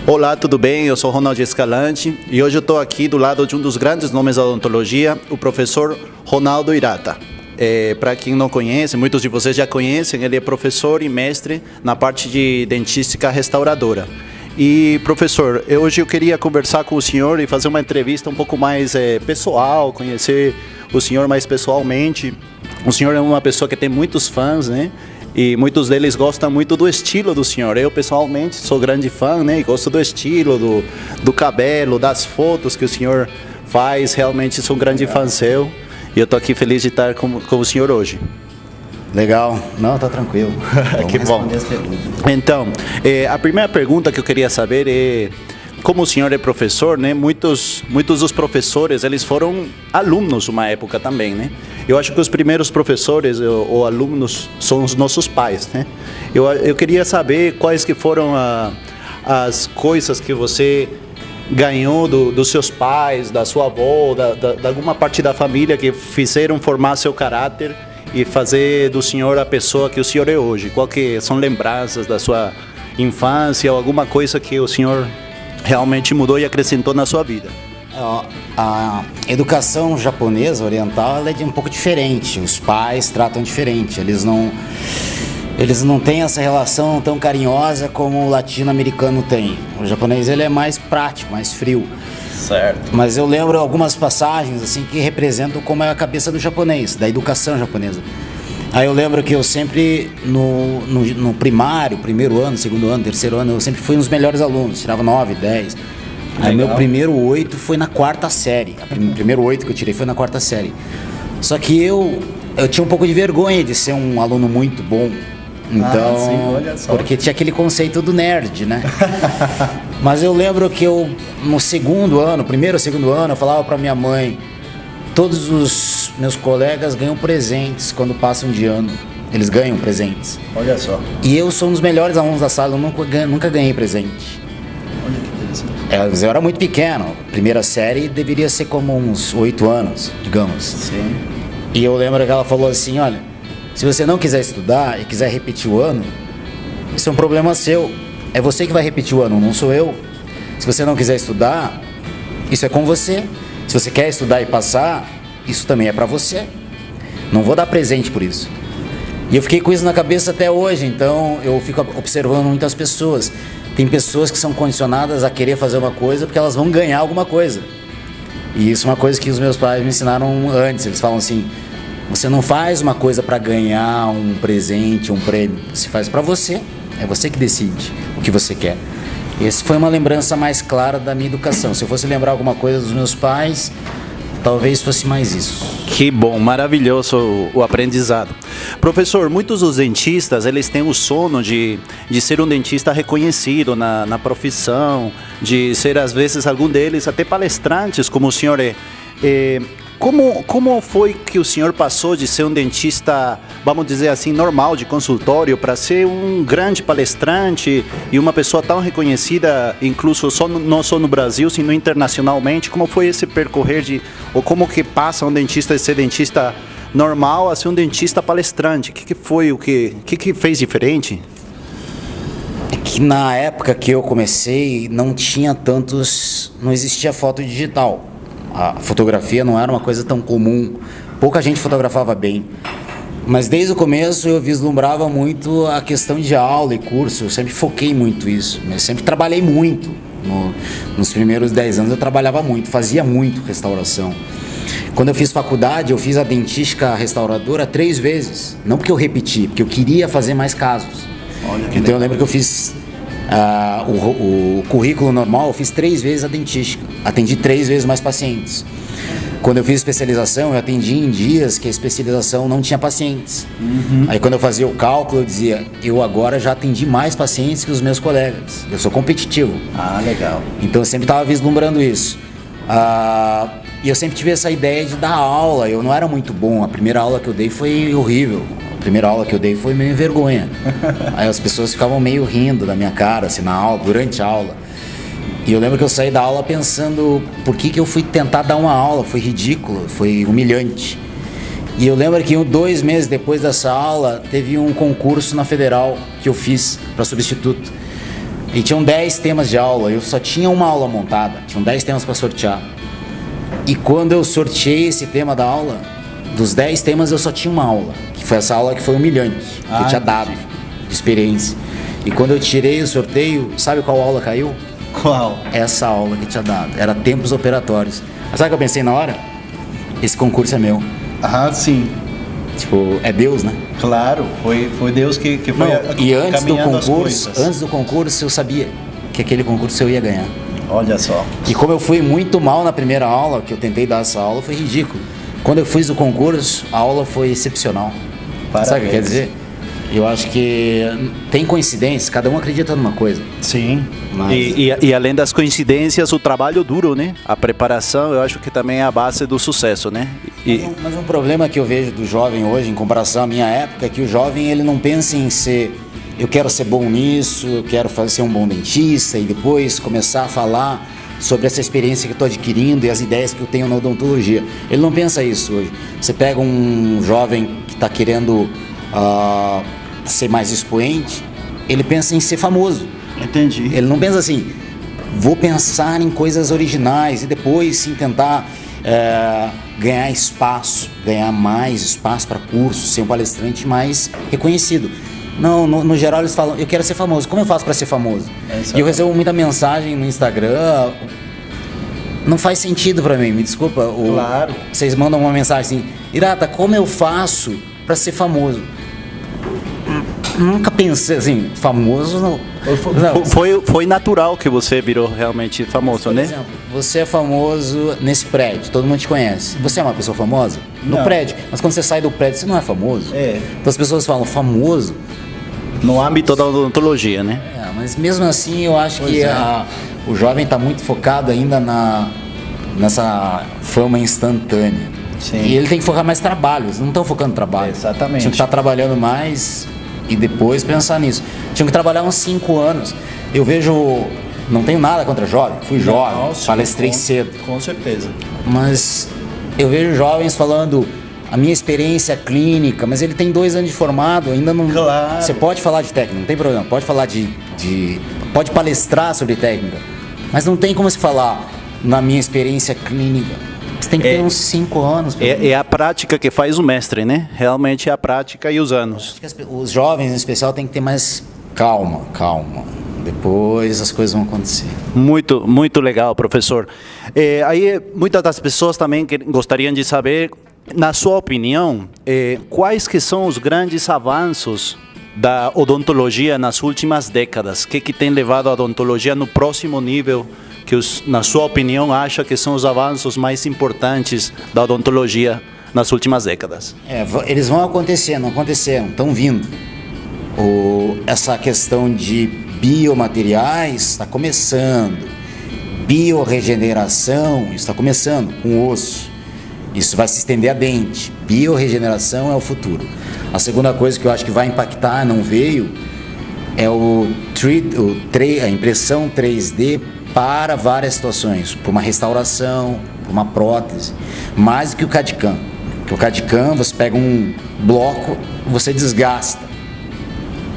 Olá, tudo bem? Eu sou Ronaldo Escalante e hoje eu estou aqui do lado de um dos grandes nomes da odontologia, o professor Ronaldo Hirata. Para quem não conhece, muitos de vocês já conhecem, ele é professor e mestre na parte de dentística restauradora. E, professor, hoje eu queria conversar com o senhor e fazer uma entrevista um pouco mais pessoal, conhecer o senhor mais pessoalmente. O senhor é uma pessoa que tem muitos fãs, né? E muitos deles gostam muito do estilo do senhor. Eu, pessoalmente, sou grande fã, né? E gosto do estilo, do cabelo, das fotos que o senhor faz. Realmente sou um grande fã seu. E eu estou aqui feliz de estar com o senhor hoje. Legal. Não, tá tranquilo. Que bom. Então, a primeira pergunta que eu queria saber é, como o senhor é professor, né? Muitos dos professores, eles foram alunos uma época também, né? Eu acho que os primeiros professores ou alunos são os nossos pais, né? Eu queria saber quais que foram as coisas que você ganhou dos seus pais, da sua avó, de alguma parte da família que fizeram formar seu caráter e fazer do senhor a pessoa que o senhor é hoje. Qual que são lembranças da sua infância ou alguma coisa que o senhor realmente mudou e acrescentou na sua vida? A educação japonesa, oriental, ela é um pouco diferente. Os pais tratam diferente. Eles não têm essa relação tão carinhosa como o latino-americano tem. O japonês, ele é mais prático, mais frio. Certo. Mas eu lembro algumas passagens assim que representam como é a cabeça do japonês, da educação japonesa. Aí eu lembro que eu sempre, no primário, primeiro ano, segundo ano, terceiro ano, eu sempre fui um dos melhores alunos, tirava 9, 10. Aí meu primeiro 8 foi na quarta série. O primeiro 8 que eu tirei foi na quarta série. Só que eu tinha um pouco de vergonha de ser um aluno muito bom. Então, sim, olha só. Porque tinha aquele conceito do nerd, né? Mas eu lembro que eu, no segundo ano, primeiro ou segundo ano, eu falava pra minha mãe: todos os meus colegas ganham presentes quando passam de ano. Eles ganham presentes. Olha só. E eu sou um dos melhores alunos da sala, eu nunca ganhei presente. Olha que interessante. Eu era muito pequeno. Primeira série deveria ser como uns 8 anos, digamos. Sim. E eu lembro que ela falou assim: olha, se você não quiser estudar e quiser repetir o ano, isso é um problema seu. É você que vai repetir o ano, não sou eu. Se você não quiser estudar, isso é com você. Se você quer estudar e passar, isso também é pra você. Não vou dar presente por isso. E eu fiquei com isso na cabeça até hoje. Então eu fico observando muitas pessoas. Tem pessoas que são condicionadas a querer fazer uma coisa porque elas vão ganhar alguma coisa. E isso é uma coisa que os meus pais me ensinaram antes. Eles falam assim: você não faz uma coisa para ganhar um presente, um prêmio. Você faz para você. É você que decide o que você quer. Essa foi uma lembrança mais clara da minha educação. Se eu fosse lembrar alguma coisa dos meus pais, talvez fosse mais isso. Que bom, maravilhoso o aprendizado. Professor, muitos dos dentistas, eles têm o sono de ser um dentista reconhecido na profissão, de ser, às vezes, algum deles até palestrantes, como o senhor é. Como foi que o senhor passou de ser um dentista, vamos dizer assim, normal, de consultório, para ser um grande palestrante e uma pessoa tão reconhecida, incluso não só no Brasil, sino internacionalmente? Como foi esse percorrer ou como que passa um dentista de ser dentista normal a ser um dentista palestrante? O que fez diferente? É que na época que eu comecei, não existia foto digital. A fotografia não era uma coisa tão comum, pouca gente fotografava bem. Mas desde o começo eu vislumbrava muito a questão de aula e curso, eu sempre foquei muito isso, mas sempre trabalhei muito. Nos primeiros 10 anos eu trabalhava muito, fazia muito restauração. Quando eu fiz faculdade, eu fiz a dentística restauradora 3 vezes, não porque eu repeti, porque eu queria fazer mais casos. Então eu lembro que eu fiz o currículo normal, eu fiz 3 vezes a dentística, atendi 3 vezes mais pacientes. Quando eu fiz especialização, eu atendi em dias que a especialização não tinha pacientes. Aí quando eu fazia o cálculo, eu dizia: eu agora já atendi mais pacientes que os meus colegas, eu sou competitivo. Legal. Então eu sempre estava vislumbrando isso. E eu sempre tive essa ideia de dar aula. Eu não era muito bom, a primeira aula que eu dei foi horrível. A primeira aula que eu dei foi meio vergonha. Aí as pessoas ficavam meio rindo da minha cara, assim, na aula, durante a aula. E eu lembro que eu saí da aula pensando: por que eu fui tentar dar uma aula? Foi ridículo, foi humilhante. E eu lembro que 2 meses depois dessa aula, teve um concurso na Federal que eu fiz para substituto. E tinham 10 temas de aula, eu só tinha uma aula montada, tinham 10 temas para sortear. E quando eu sorteei esse tema da aula, dos 10 temas eu só tinha uma aula, que foi essa aula que foi humilhante, que eu tinha dado de experiência. E quando eu tirei o sorteio, sabe qual aula caiu? Qual? Essa aula que eu tinha dado, era tempos operatórios. Mas sabe o que eu pensei na hora? Esse concurso é meu. Ah, sim. Tipo, é Deus, né? Claro, foi Deus que foi e antes do caminhando concurso eu sabia que aquele concurso eu ia ganhar. Olha só. E como eu fui muito mal na primeira aula, que eu tentei dar essa aula, foi ridículo. Quando eu fiz o concurso, a aula foi excepcional. Parabéns. Sabe o que quer dizer? Eu acho que tem coincidência, cada um acredita numa coisa. Sim. Mas... E além das coincidências, o trabalho duro, né? A preparação, eu acho que também é a base do sucesso, né? Mas um problema que eu vejo do jovem hoje, em comparação à minha época, é que o jovem ele não pensa em ser, eu quero ser bom nisso, eu quero ser um bom dentista e depois começar a falar sobre essa experiência que eu estou adquirindo e as ideias que eu tenho na odontologia. Ele não pensa isso hoje. Você pega um jovem que está querendo ser mais expoente, ele pensa em ser famoso. Entendi. Ele não pensa assim, vou pensar em coisas originais e depois sim tentar ganhar espaço, ganhar mais espaço para cursos, ser um palestrante mais reconhecido. Não, no geral eles falam, eu quero ser famoso. Como eu faço para ser famoso? E eu recebo muita mensagem no Instagram, não faz sentido para mim, me desculpa. Claro. Vocês mandam uma mensagem assim, Hirata, como eu faço para ser famoso? Nunca pensei assim, famoso não. Foi natural que você virou realmente famoso, né? Por exemplo, você é famoso nesse prédio, todo mundo te conhece. Você é uma pessoa famosa? No prédio. Mas quando você sai do prédio, você não é famoso. É. Então as pessoas falam famoso. No âmbito da odontologia, né? Mas mesmo assim eu acho que o jovem está muito focado ainda nessa fama instantânea. Sim. E ele tem que focar mais trabalho, eles não estão focando no trabalho. Exatamente. Tinha que estar trabalhando mais e depois pensar nisso. Tinha que trabalhar uns 5 anos. Eu vejo, não tenho nada contra jovem, fui jovem, palestrei cedo. Com certeza. Mas eu vejo jovens falando a minha experiência clínica, mas ele tem 2 anos de formado, ainda não... Claro. Você pode falar de técnica, não tem problema, pode falar pode palestrar sobre técnica, mas não tem como se falar na minha experiência clínica. Você tem que ter uns 5 anos. É a prática que faz o mestre, né? Realmente é a prática e os anos. Acho que os jovens, em especial, têm que ter mais calma. Depois as coisas vão acontecer. Muito, muito legal, professor. Aí muitas das pessoas também gostariam de saber, na sua opinião, quais que são os grandes avanços da odontologia nas últimas décadas? O que tem levado a odontologia no próximo nível, que na sua opinião, acha que são os avanços mais importantes da odontologia nas últimas décadas? Eles vão acontecer, não aconteceram, estão vindo. Essa questão de biomateriais está começando, biorregeneração está começando com o osso, isso vai se estender a dente, biorregeneração é o futuro. A segunda coisa que eu acho que vai impactar, não veio, é a impressão 3D para várias situações, para uma restauração, para uma prótese, mais do que o CAD/CAM. Porque o CAD/CAM, você pega um bloco, você desgasta.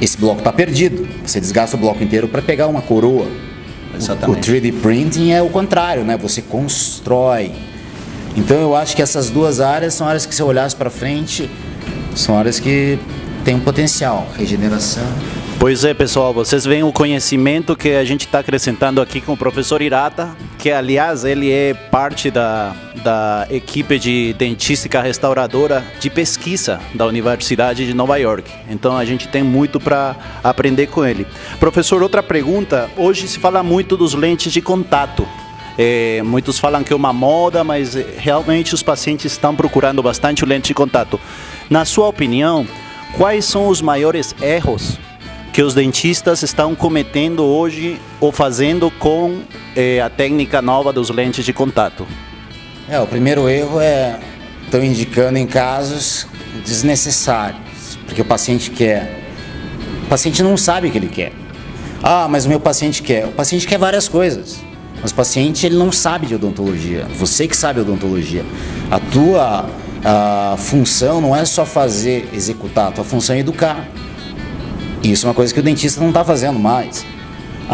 Esse bloco está perdido, você desgasta o bloco inteiro para pegar uma coroa. Exatamente. O 3D Printing é o contrário, né? Você constrói. Então eu acho que essas 2 áreas são áreas que, se eu olhasse para frente, são áreas que têm um potencial, regeneração. Pois é, pessoal, vocês veem o conhecimento que a gente está acrescentando aqui com o professor Hirata, que aliás ele é parte da equipe de dentística restauradora de pesquisa da Universidade de Nova York. Então a gente tem muito para aprender com ele. Professor, outra pergunta, hoje se fala muito dos lentes de contato. Muitos falam que é uma moda, mas realmente os pacientes estão procurando bastante o lente de contato. Na sua opinião, quais são os maiores erros que os dentistas estão cometendo hoje ou fazendo com a técnica nova dos lentes de contato? O primeiro erro estão indicando em casos desnecessários, porque o paciente quer. O paciente não sabe o que ele quer. Mas o meu paciente quer. O paciente quer várias coisas, mas o paciente ele não sabe de odontologia. Você que sabe odontologia. A tua função não é só executar, a tua função é educar. Isso é uma coisa que o dentista não está fazendo mais.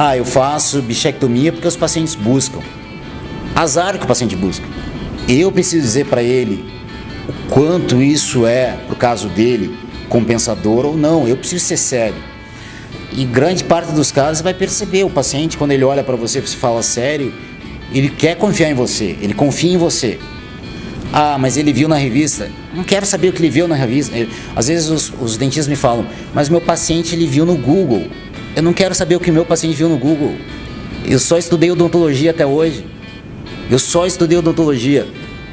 Ah, eu faço bichectomia porque os pacientes buscam. Azar que o paciente busca. Eu preciso dizer para ele o quanto isso é, pro caso dele, compensador ou não. Eu preciso ser sério. E grande parte dos casos você vai perceber, o paciente, quando ele olha para você e você fala sério, ele quer confiar em você, ele confia em você. Ah, mas ele viu na revista. Não quero saber o que ele viu na revista. Às vezes os dentistas me falam, mas meu paciente ele viu no Google. Eu não quero saber o que meu paciente viu no Google. Eu só estudei odontologia até hoje. Eu só estudei odontologia.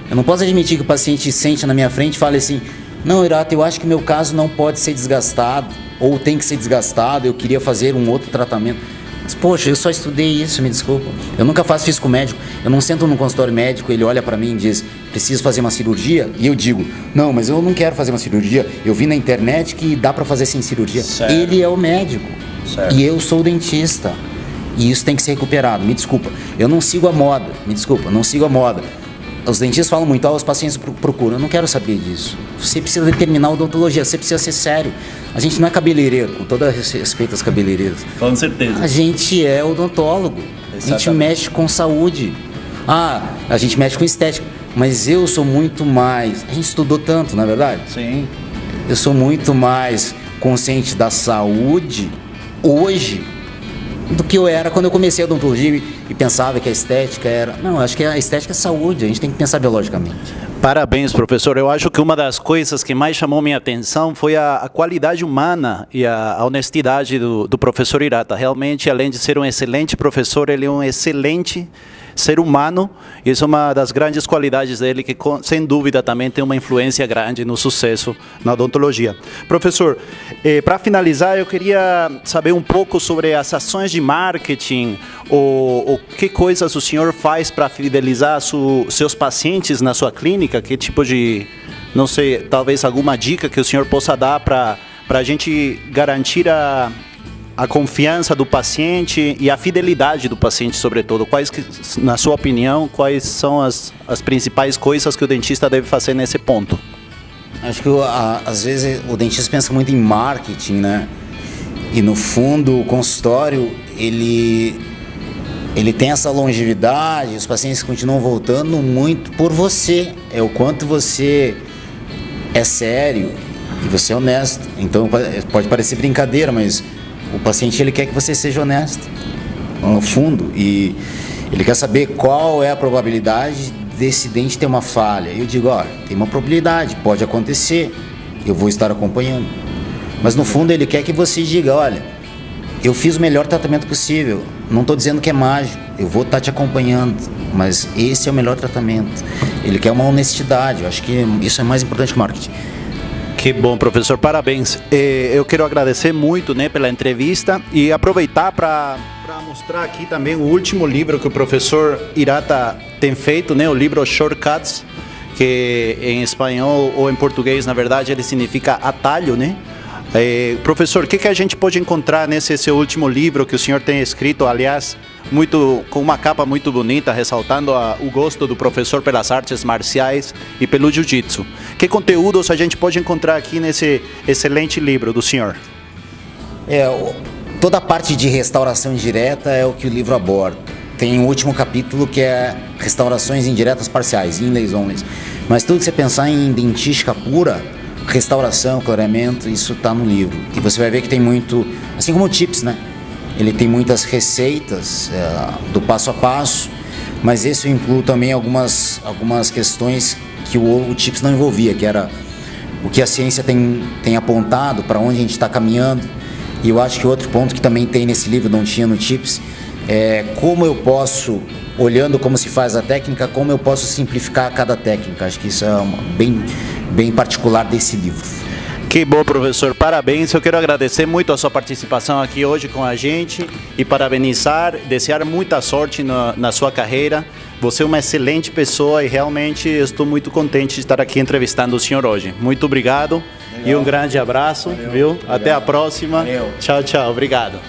Eu não posso admitir que o paciente sente na minha frente e fale assim, não, Hirata, eu acho que meu caso não pode ser desgastado, ou tem que ser desgastado, eu queria fazer um outro tratamento. Mas, poxa, eu só estudei isso, me desculpa. Eu nunca faço físico médico, eu não sento num consultório médico, ele olha pra mim e diz, preciso fazer uma cirurgia? E eu digo, não, mas eu não quero fazer uma cirurgia, eu vi na internet que dá pra fazer sem cirurgia. Certo. Ele é o médico, certo. E eu sou o dentista. E isso tem que ser recuperado, me desculpa. Eu não sigo a moda, me desculpa, não sigo a moda. Os dentistas falam muito, os pacientes procuram. Eu não quero saber disso. Você precisa determinar a odontologia, você precisa ser sério. A gente não é cabeleireiro, com todo respeito às cabeleireiras. Com certeza. A gente é odontólogo. Exatamente. A gente mexe com saúde. A gente mexe com estética. Mas eu sou muito mais... A gente estudou tanto, não é verdade? Sim. Eu sou muito mais consciente da saúde hoje do que eu era quando eu comecei a odontologia e pensava que a estética era... Não, acho que a estética é saúde, a gente tem que pensar biologicamente. Parabéns, professor. Eu acho que uma das coisas que mais chamou minha atenção foi a qualidade humana e a honestidade do professor Hirata. Realmente, além de ser um excelente professor, ele é um excelente ser humano. Isso é uma das grandes qualidades dele, que sem dúvida também tem uma influência grande no sucesso na odontologia. Professor, para finalizar, eu queria saber um pouco sobre as ações de marketing, ou que coisas o senhor faz para fidelizar seus pacientes na sua clínica, que tipo de, não sei, talvez alguma dica que o senhor possa dar para a gente garantir a confiança do paciente e a fidelidade do paciente, sobretudo. Na sua opinião, quais são as principais coisas que o dentista deve fazer nesse ponto? Acho que às vezes o dentista pensa muito em marketing, né? E no fundo o consultório, ele tem essa longevidade, os pacientes continuam voltando muito por você. É o quanto você é sério e você é honesto. Então pode parecer brincadeira, mas o paciente ele quer que você seja honesto, no fundo, e ele quer saber qual é a probabilidade desse dente ter uma falha. Eu digo, olha, tem uma probabilidade, pode acontecer, eu vou estar acompanhando. Mas no fundo ele quer que você diga, olha, eu fiz o melhor tratamento possível, não estou dizendo que é mágico, eu vou estar te acompanhando, mas esse é o melhor tratamento. Ele quer uma honestidade, eu acho que isso é mais importante que marketing. Que bom, professor, parabéns. Eu quero agradecer muito, né, pela entrevista e aproveitar para mostrar aqui também o último livro que o professor Hirata tem feito, né, o livro Shortcuts, que em espanhol ou em português, na verdade, ele significa atalho, né? Professor, o que a gente pode encontrar nesse seu último livro que o senhor tem escrito, aliás, com uma capa muito bonita, ressaltando o gosto do professor pelas artes marciais e pelo jiu-jitsu? Que conteúdos a gente pode encontrar aqui nesse excelente livro do senhor? Toda a parte de restauração indireta é o que o livro aborda. Tem um último capítulo que é restaurações indiretas parciais, inlays, onlays. Mas tudo que você pensar em dentística pura, restauração, clareamento, isso está no livro. E você vai ver que tem muito, assim como o TIPS, né? Ele tem muitas receitas do passo a passo, mas esse eu incluo também algumas questões que o TIPS não envolvia, que era o que a ciência tem apontado, para onde a gente está caminhando. E eu acho que outro ponto que também tem nesse livro, não tinha no TIPS, é como eu posso, olhando como se faz a técnica, como eu posso simplificar cada técnica. Acho que isso é bem particular desse livro. Que bom, professor, parabéns. Eu quero agradecer muito a sua participação aqui hoje com a gente e parabenizar, desejar muita sorte na sua carreira. Você é uma excelente pessoa e realmente estou muito contente de estar aqui entrevistando o senhor hoje. Muito obrigado. Legal. E um grande abraço. Valeu. Viu? Obrigado. Até a próxima. Valeu. Tchau, tchau. Obrigado.